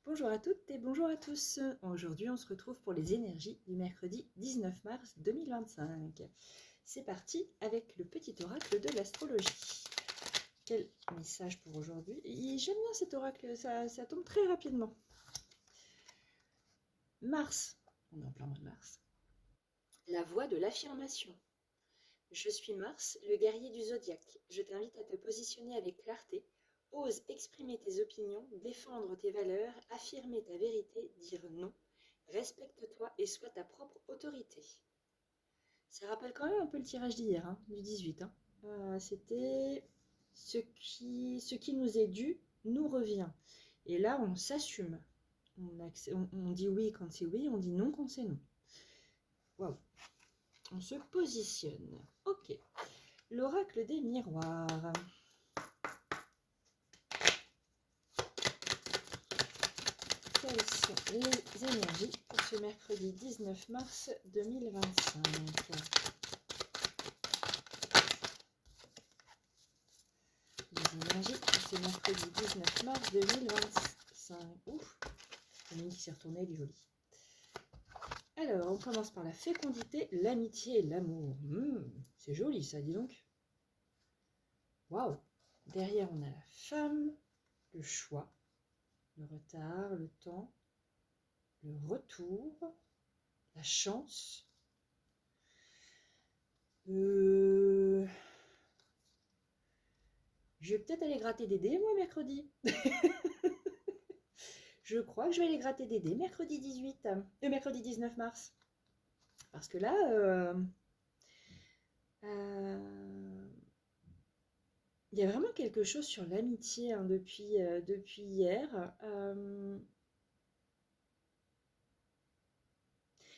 Bonjour à toutes et bonjour à tous. Aujourd'hui, on se retrouve pour les énergies du mercredi 19 mars 2025. C'est parti avec le petit oracle de l'astrologie. Quel message pour aujourd'hui? J'aime bien cet oracle, ça tombe très rapidement. Mars, on est en plein mois de mars. La voix de l'affirmation. Je suis Mars, le guerrier du zodiaque. Je t'invite à te positionner avec clarté. Ose exprimer tes opinions, défendre tes valeurs, affirmer ta vérité, dire non. Respecte-toi et sois ta propre autorité. Ça rappelle quand même un peu le tirage d'hier, du 18. C'était ce qui nous est dû nous revient. Et là, on s'assume. On dit oui quand c'est oui, on dit non quand c'est non. Waouh. On se positionne. Ok. L'oracle des miroirs. Quelles sont les énergies pour ce mercredi 19 mars 2025? Les énergies pour ce mercredi 19 mars 2025. Ouf, il y en a une qui s'est retournée, elle est jolie. Alors, on commence par la fécondité, l'amitié et l'amour. C'est joli ça, dis donc. Waouh. Derrière, on a la femme, le choix, le retard, le temps, le retour, la chance. Je vais peut-être aller gratter des dés, moi, mercredi. Je crois que je vais aller gratter des dés mercredi 19 mars. Parce que là, il y a vraiment quelque chose sur l'amitié depuis hier.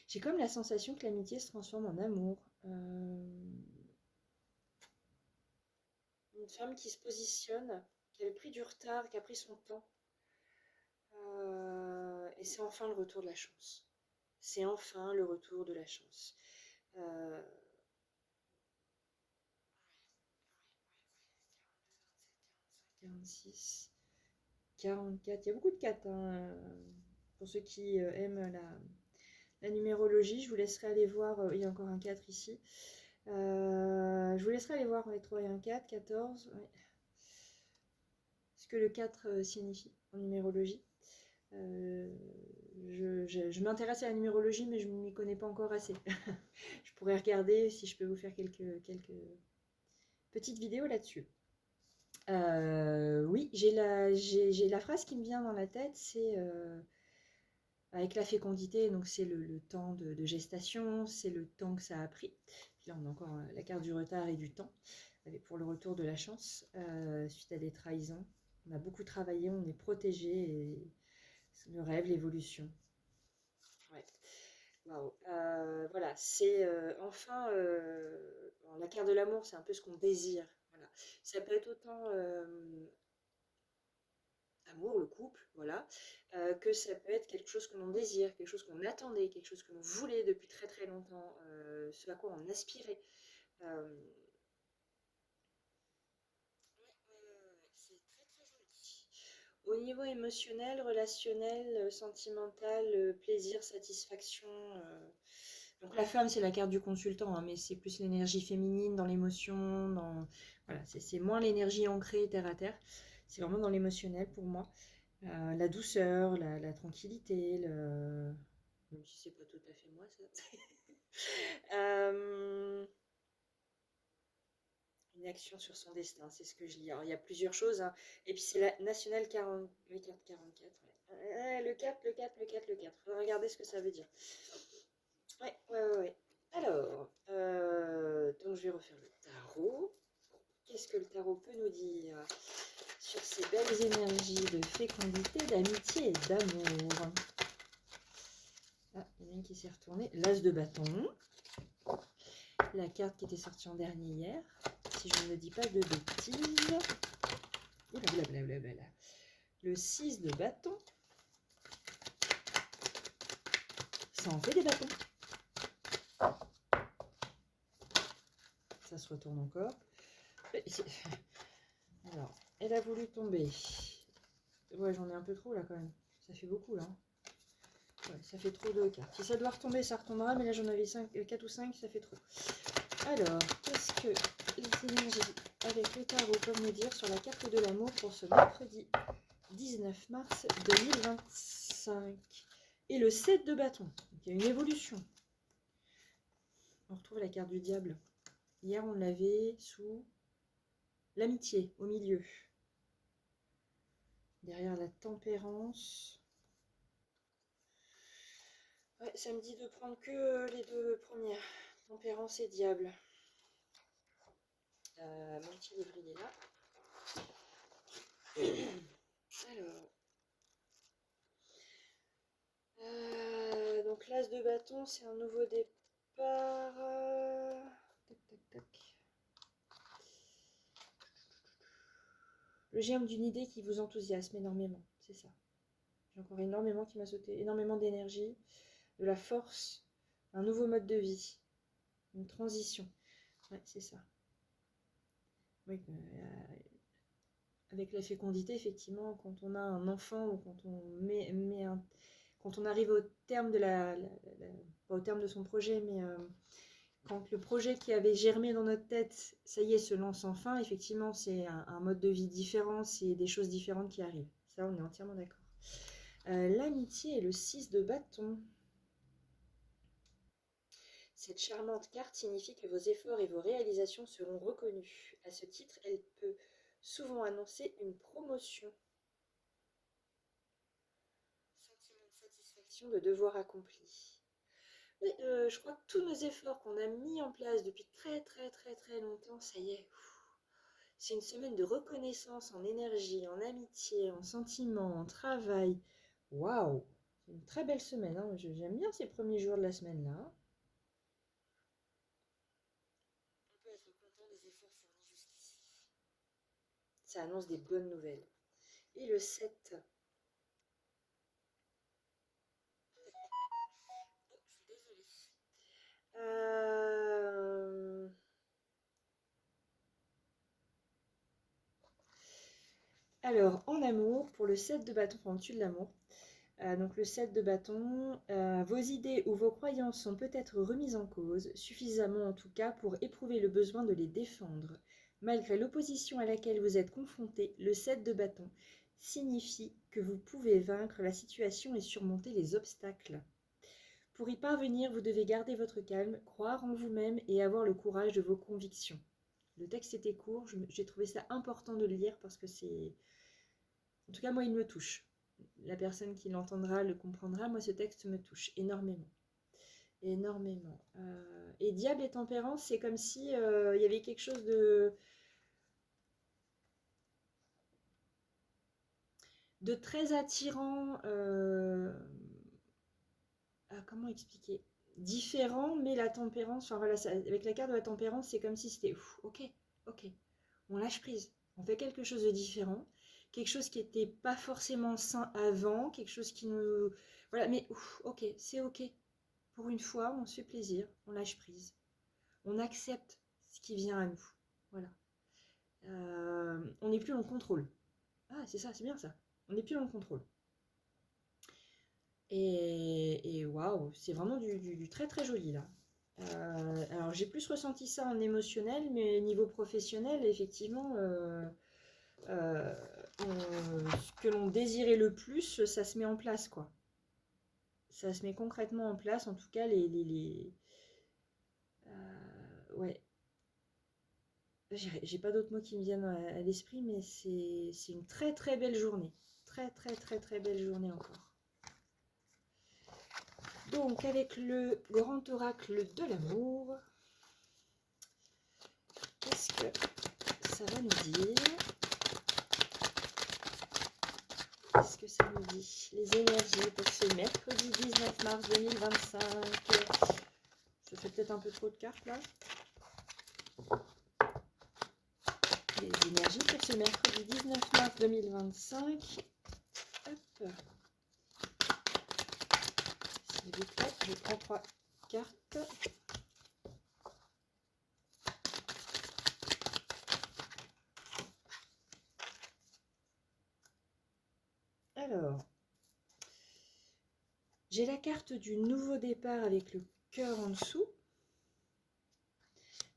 J'ai comme la sensation que l'amitié se transforme en amour. Une femme qui se positionne, qui avait pris du retard, qui a pris son temps. Et c'est enfin le retour de la chance. C'est enfin le retour de la chance. 46, 44, il y a beaucoup de 4. Pour ceux qui aiment la numérologie, je vous laisserai aller voir, il y a encore un 4 ici. Je vous laisserai aller voir les 3 et un 4, 14. Ouais. Ce que le 4 signifie en numérologie. Je m'intéresse à la numérologie, mais je ne m'y connais pas encore assez. Je pourrais regarder si je peux vous faire quelques petites vidéos là-dessus. Oui, j'ai la phrase qui me vient dans la tête, c'est avec la fécondité, donc c'est le temps de gestation, c'est le temps que ça a pris. Puis là, on a encore la carte du retard et du temps, pour le retour de la chance, suite à des trahisons. On a beaucoup travaillé, on est protégé, et le rêve, l'évolution. Ouais. Waouh. Voilà, c'est enfin la carte de l'amour, c'est un peu ce qu'on désire. Voilà. Ça peut être autant amour, le couple, voilà, que ça peut être quelque chose que l'on désire, quelque chose qu'on attendait, quelque chose que l'on voulait depuis très très longtemps, ce à quoi on aspirait. C'est très très joli. Au niveau émotionnel, relationnel, sentimental, plaisir, satisfaction. Donc la femme, c'est la carte du consultant, mais c'est plus l'énergie féminine dans l'émotion, voilà, c'est moins l'énergie ancrée terre à terre. C'est vraiment dans l'émotionnel pour moi. La douceur, la tranquillité, même si c'est pas tout à fait moi ça. Une action sur son destin, c'est ce que je lis. Alors, il y a plusieurs choses, Et puis c'est la nationale 40, le 4, 44. Ouais. Le 4, le 4, le 4, le 4. Regardez ce que ça veut dire. Ouais. Alors, donc je vais refaire le tarot. Qu'est-ce que le tarot peut nous dire sur ces belles énergies de fécondité, d'amitié et d'amour? Ah, il y en a une qui s'est retournée. L'as de bâton. La carte qui était sortie en dernier hier. Si je ne me dis pas de bêtises. Blablabla. Le 6 de bâton. Ça en fait des bâtons. Ça se retourne encore. Alors, elle a voulu tomber. Ouais, j'en ai un peu trop là quand même. Ça fait beaucoup là. Ouais, ça fait trop de cartes. Si ça doit retomber, ça retombera. Mais là, j'en avais 4 ou 5, ça fait trop. Alors, qu'est-ce que les énergies avec le tarot peuvent nous dire sur la carte de l'amour pour ce mercredi 19 mars 2025? Et le 7 de bâton. Donc, il y a une évolution. On retrouve la carte du diable. Hier, on l'avait sous l'amitié, au milieu. Derrière la tempérance. Ouais, ça me dit de prendre que les deux premières. Tempérance et diable. Mon petit livre, il est là. Alors. Donc l'as de bâton, c'est un nouveau départ. Tac, tac, tac. Le germe d'une idée qui vous enthousiasme énormément, c'est ça. J'ai encore énormément qui m'a sauté, énormément d'énergie, de la force, un nouveau mode de vie, une transition. Ouais, c'est ça. Oui, avec la fécondité, effectivement, quand on a un enfant ou quand on quand on arrive au terme de pas au terme de son projet, mais quand le projet qui avait germé dans notre tête, ça y est, se lance enfin, effectivement, c'est un mode de vie différent, c'est des choses différentes qui arrivent. Ça, on est entièrement d'accord. L'amitié et le 6 de bâton. Cette charmante carte signifie que vos efforts et vos réalisations seront reconnus. À ce titre, elle peut souvent annoncer une promotion. Sentiment de satisfaction de devoir accompli. Mais, je crois que tous nos efforts qu'on a mis en place depuis très longtemps, ça y est. C'est une semaine de reconnaissance en énergie, en amitié, en sentiments, en travail. Waouh! C'est une très belle semaine. Hein. J'aime bien ces premiers jours de la semaine là. On peut être content des efforts fournis jusqu'ici. Ça annonce des bonnes nouvelles. Et le 7. Oh, je suis désolée. Alors, en amour, pour le 7 de bâton, enfin au-dessus de l'amour, donc le 7 de bâton, vos idées ou vos croyances sont peut-être remises en cause, suffisamment en tout cas pour éprouver le besoin de les défendre. Malgré l'opposition à laquelle vous êtes confronté, le 7 de bâton signifie que vous pouvez vaincre la situation et surmonter les obstacles. Pour y parvenir, vous devez garder votre calme, croire en vous-même et avoir le courage de vos convictions. Le texte était court, j'ai trouvé ça important de le lire parce que c'est... En tout cas, moi, il me touche. La personne qui l'entendra le comprendra. Moi, ce texte me touche énormément. Énormément. Et diable et tempérance, c'est comme si y avait quelque chose de très attirant. Comment expliquer? Différent, mais la tempérance, enfin voilà, avec la carte de la tempérance, c'est comme si c'était ok, on lâche prise, on fait quelque chose de différent, quelque chose qui n'était pas forcément sain avant, quelque chose qui nous... Voilà, mais ok, c'est ok. Pour une fois, on se fait plaisir, on lâche prise, on accepte ce qui vient à nous. Voilà. On n'est plus dans le contrôle. Ah, c'est ça, c'est bien ça. On n'est plus dans le contrôle. Et waouh, c'est vraiment du très joli là. Alors j'ai plus ressenti ça en émotionnel, mais niveau professionnel, effectivement, ce que l'on désirait le plus, ça se met en place quoi. Ça se met concrètement en place, en tout cas ouais. J'ai pas d'autres mots qui me viennent à l'esprit, mais c'est une très belle journée. Très belle journée encore. Donc, avec le grand oracle de l'amour, qu'est-ce que ça va nous dire? Qu'est-ce que ça nous dit? Les énergies pour ce mercredi 19 mars 2025. Je fais peut-être un peu trop de cartes là. Les énergies pour ce mercredi 19 mars 2025. Hop. S'il vous plaît, je prends 3 cartes. Alors, J'ai la carte du nouveau départ avec le cœur en dessous.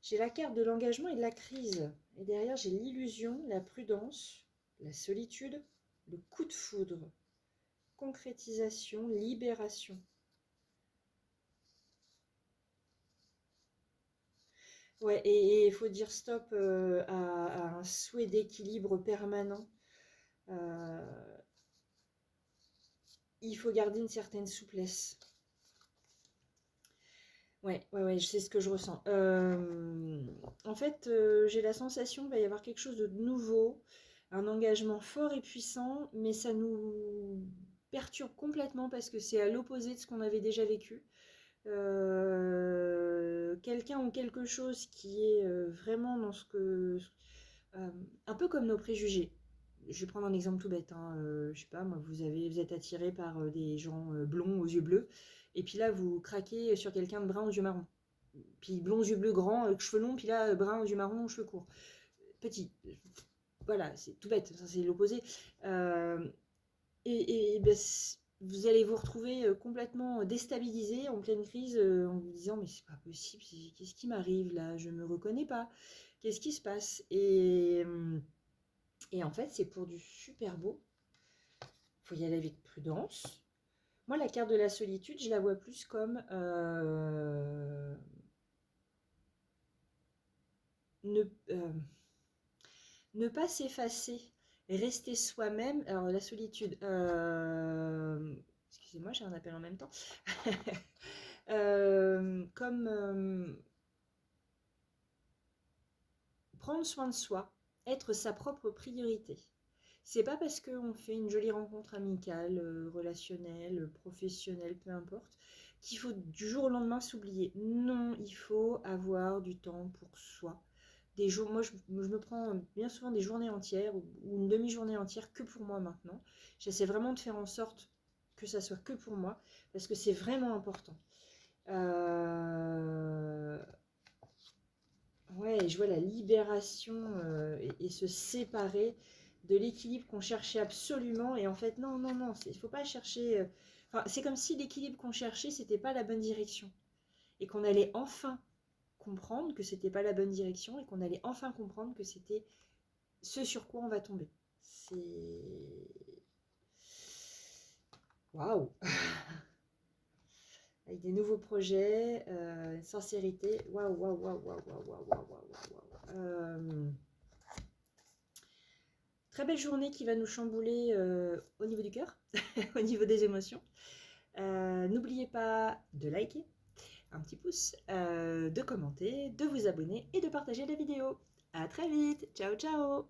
J'ai la carte de l'engagement et de la crise. Et derrière, j'ai l'illusion, la prudence, la solitude, le coup de foudre, concrétisation, libération. Ouais, et il faut dire stop à un souhait d'équilibre permanent. Il faut garder une certaine souplesse. Ouais, je sais ce que je ressens. En fait, j'ai la sensation qu'il va y avoir quelque chose de nouveau, un engagement fort et puissant, mais ça nous perturbe complètement parce que c'est à l'opposé de ce qu'on avait déjà vécu. Quelqu'un ou quelque chose qui est vraiment dans ce que... un peu comme nos préjugés. Je vais prendre un exemple tout bête. Hein. Je sais pas, moi, vous êtes attiré par des gens blonds aux yeux bleus, et puis là, vous craquez sur quelqu'un de brun aux yeux marrons. Puis blond aux yeux bleus grands, cheveux longs, puis là, brun aux yeux marrons, cheveux courts. Petit. Voilà, c'est tout bête, ça c'est l'opposé. Ben, vous allez vous retrouver complètement déstabilisé en pleine crise en vous disant mais c'est pas possible, qu'est-ce qui m'arrive là, je me reconnais pas, qu'est-ce qui se passe et en fait c'est pour du super beau, faut y aller avec prudence. Moi la carte de la solitude je la vois plus comme ne, ne pas s'effacer, rester soi-même. Alors la solitude, excusez-moi j'ai un appel en même temps. Comme prendre soin de soi, être sa propre priorité. C'est pas parce qu'on fait une jolie rencontre amicale, relationnelle, professionnelle, peu importe, qu'il faut du jour au lendemain s'oublier. Non, il faut avoir du temps pour soi. Des jours, moi, je me prends bien souvent des journées entières ou une demi-journée entière que pour moi maintenant. J'essaie vraiment de faire en sorte que ça soit que pour moi parce que c'est vraiment important. Ouais, je vois la libération et se séparer de l'équilibre qu'on cherchait absolument. Et en fait, non, non, non, il ne faut pas chercher. Enfin, c'est comme si l'équilibre qu'on cherchait, c'était pas la bonne direction. Et qu'on allait enfin comprendre que c'était pas la bonne direction et qu'on allait enfin comprendre que c'était ce sur quoi on va tomber. C'est. Waouh! Avec des nouveaux projets, sincérité. Waouh, waouh, waouh, waouh, waouh, waouh, waouh, waouh. Très belle journée qui va nous chambouler au niveau du cœur, au niveau des émotions. N'oubliez pas de liker, un petit pouce, de commenter, de vous abonner et de partager la vidéo. À très vite, ciao ciao.